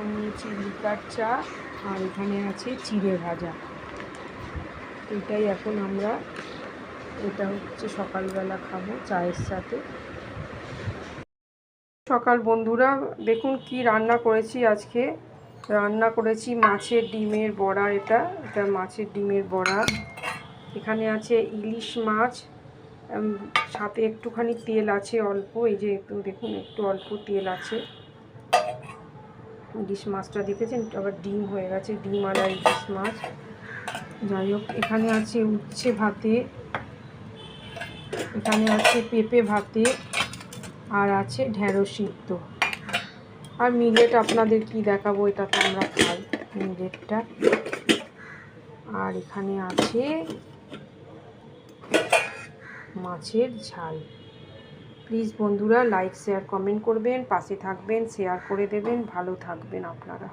এখন নিয়েছি লিকার চা আর এখানে আছে চিড়ে ভাজা। এটাই এখন আমরা, এটা হচ্ছে সকালবেলা খাবো চায়ের সাথে। সকাল বন্ধুরা, দেখুন কি রান্না করেছি আজকে। রান্না করেছি মাছের ডিমের বড়া। এটা মাছের ডিমের বড়া। এখানে আছে ইলিশ মাছ, সাথে একটুখানি তেল আছে অল্প, এই যে একটু দেখুন একটু অল্প তেল আছে। ইলিশ মাছটা দেখেছেন, আবার ডিম হয়ে গেছে, ডিম আর ইলিশ মাছ। যাই হোক, এখানে আছে উচ্ছে ভাতে, এখানে আছে পেঁপে ভাতে, আর আছে ঢেঁড়স সিদ্ধ। আর মিলেট আপনাদের কি দেখাবো, এটা তো আমরা খাই মিলেটটা। আর এখানে আছে মাছের ঝাল। প্লিজ বন্ধুরা লাইক শেয়ার কমেন্ট করবেন, পাশে থাকবেন, শেয়ার করে দেবেন, ভালো থাকবেন আপনারা।